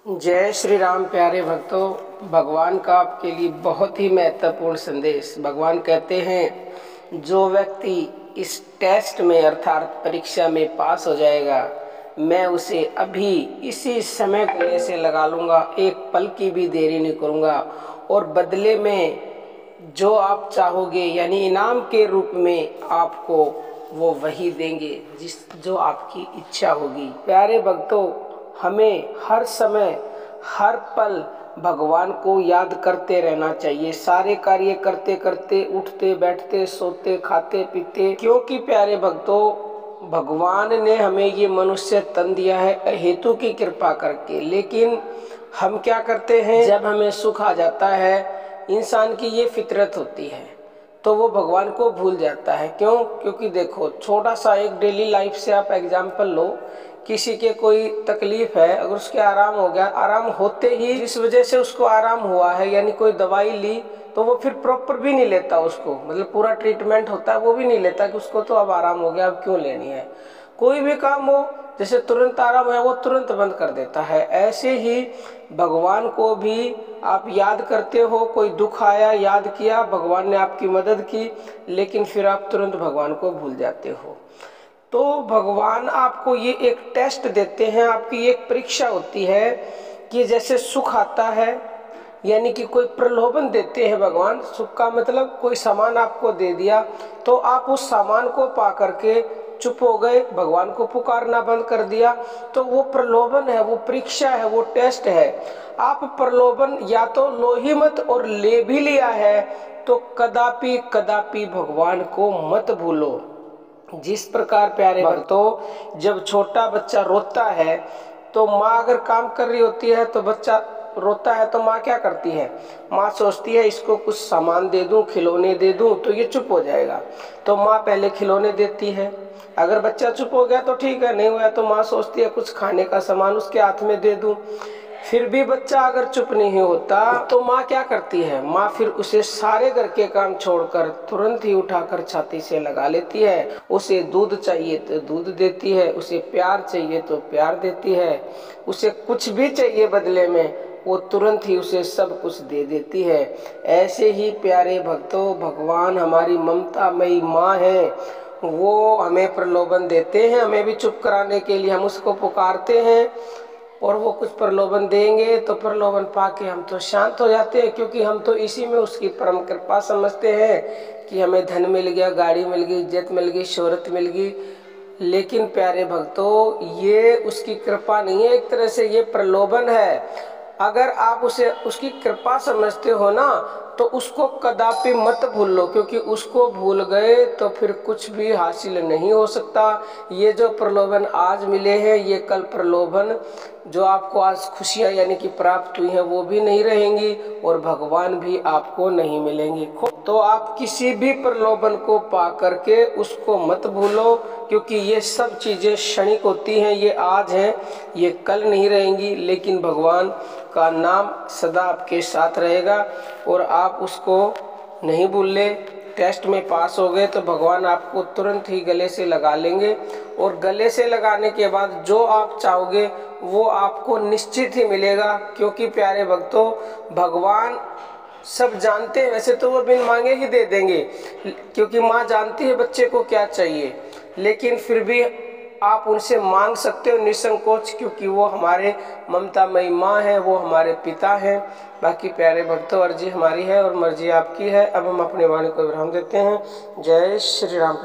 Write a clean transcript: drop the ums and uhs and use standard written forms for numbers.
जय श्री राम। प्यारे भक्तों, भगवान का आपके लिए बहुत ही महत्वपूर्ण संदेश। भगवान कहते हैं जो व्यक्ति इस टेस्ट में अर्थात परीक्षा में पास हो जाएगा, मैं उसे अभी इसी समय गले से लगा लूँगा, एक पल की भी देरी नहीं करूँगा और बदले में जो आप चाहोगे यानी इनाम के रूप में आपको वो वही देंगे जो आपकी इच्छा होगी। प्यारे भक्तों, हमें हर समय हर पल भगवान को याद करते रहना चाहिए, सारे कार्य करते करते, उठते बैठते, सोते खाते पीते, क्योंकि प्यारे भक्तों भगवान ने हमें ये मनुष्य तन दिया है अहेतु की कृपा करके। लेकिन हम क्या करते हैं, जब हमें सुख आ जाता है, इंसान की ये फितरत होती है, तो वो भगवान को भूल जाता है। क्यों? क्योंकि देखो, छोटा सा एक डेली लाइफ से आप एग्जाम्पल लो। किसी के कोई तकलीफ है, अगर उसके आराम हो गया, आराम होते ही जिस वजह से उसको आराम हुआ है यानी कोई दवाई ली, तो वो फिर प्रॉपर भी नहीं लेता उसको, मतलब पूरा ट्रीटमेंट होता है वो भी नहीं लेता कि उसको तो अब आराम हो गया, अब क्यों लेनी है। कोई भी काम हो, जैसे तुरंत आराम है वो तुरंत बंद कर देता है। ऐसे ही भगवान को भी आप याद करते हो, कोई दुख आया, याद किया, भगवान ने आपकी मदद की, लेकिन फिर आप तुरंत भगवान को भूल जाते हो। तो भगवान आपको ये एक टेस्ट देते हैं, आपकी एक परीक्षा होती है कि जैसे सुख आता है यानी कि कोई प्रलोभन देते हैं भगवान। सुख का मतलब कोई सामान आपको दे दिया तो आप उस सामान को पा करके चुप हो गए, भगवान को पुकारना बंद कर दिया, तो वो प्रलोभन है, वो परीक्षा है, वो टेस्ट है। आप प्रलोभन या तो लो ही मत, और ले भी लिया है तो कदापि कदापि भगवान को मत भूलो। जिस प्रकार प्यारे भक्तों, जब छोटा बच्चा रोता है तो माँ अगर काम कर रही होती है तो बच्चा रोता है तो माँ क्या करती है, माँ सोचती है इसको कुछ सामान दे दूं, खिलौने दे दूं तो ये चुप हो जाएगा, तो माँ पहले खिलौने देती है। अगर बच्चा चुप हो गया तो ठीक है, नहीं हुआ तो माँ सोचती है कुछ खाने का सामान उसके हाथ में दे दूं। फिर भी बच्चा अगर चुप नहीं होता तो माँ क्या करती है, माँ फिर उसे सारे घर के काम छोड़कर तुरंत ही उठाकर छाती से लगा लेती है। उसे दूध चाहिए तो दूध देती है, उसे प्यार चाहिए तो प्यार देती है, उसे कुछ भी चाहिए बदले में वो तुरंत ही उसे सब कुछ दे देती है। ऐसे ही प्यारे भक्तों, भगवान हमारी ममतामयी माँ है, वो हमें प्रलोभन देते हैं, हमें भी चुप कराने के लिए हम उसको पुकारते हैं और वो कुछ प्रलोभन देंगे तो प्रलोभन पाके हम तो शांत हो जाते हैं, क्योंकि हम तो इसी में उसकी परम कृपा समझते हैं कि हमें धन मिल गया, गाड़ी मिल गई, इज्जत मिल गई, शोहरत मिल गई। लेकिन प्यारे भक्तों, ये उसकी कृपा नहीं है, एक तरह से ये प्रलोभन है। अगर आप उसे उसकी कृपा समझते हो ना, तो उसको कदापि मत भूल लो, क्योंकि उसको भूल गए तो फिर कुछ भी हासिल नहीं हो सकता। ये जो प्रलोभन आज मिले हैं, ये कल प्रलोभन जो आपको आज खुशियाँ यानी कि प्राप्त हुई हैं वो भी नहीं रहेंगी और भगवान भी आपको नहीं मिलेंगे। तो आप किसी भी प्रलोभन को पा करके उसको मत भूलो, क्योंकि ये सब चीज़ें क्षणिक होती हैं, ये आज हैं, ये कल नहीं रहेंगी। लेकिन भगवान का नाम सदा आपके साथ रहेगा और आप उसको नहीं भूल ले। टेस्ट में पास हो गए तो भगवान आपको तुरंत ही गले से लगा लेंगे और गले से लगाने के बाद जो आप चाहोगे वो आपको निश्चित ही मिलेगा। क्योंकि प्यारे भक्तों, भगवान सब जानते हैं, वैसे तो वो बिन मांगे ही दे देंगे, क्योंकि माँ जानती है बच्चे को क्या चाहिए, लेकिन फिर भी आप उनसे मांग सकते हो निसंकोच, क्योंकि वो हमारे ममतामयी माँ है, वो हमारे पिता हैं। बाकी प्यारे भक्तों, अर्जी हमारी है और मर्जी आपकी है। अब हम अपने वाणी को विराम देते हैं। जय श्री राम।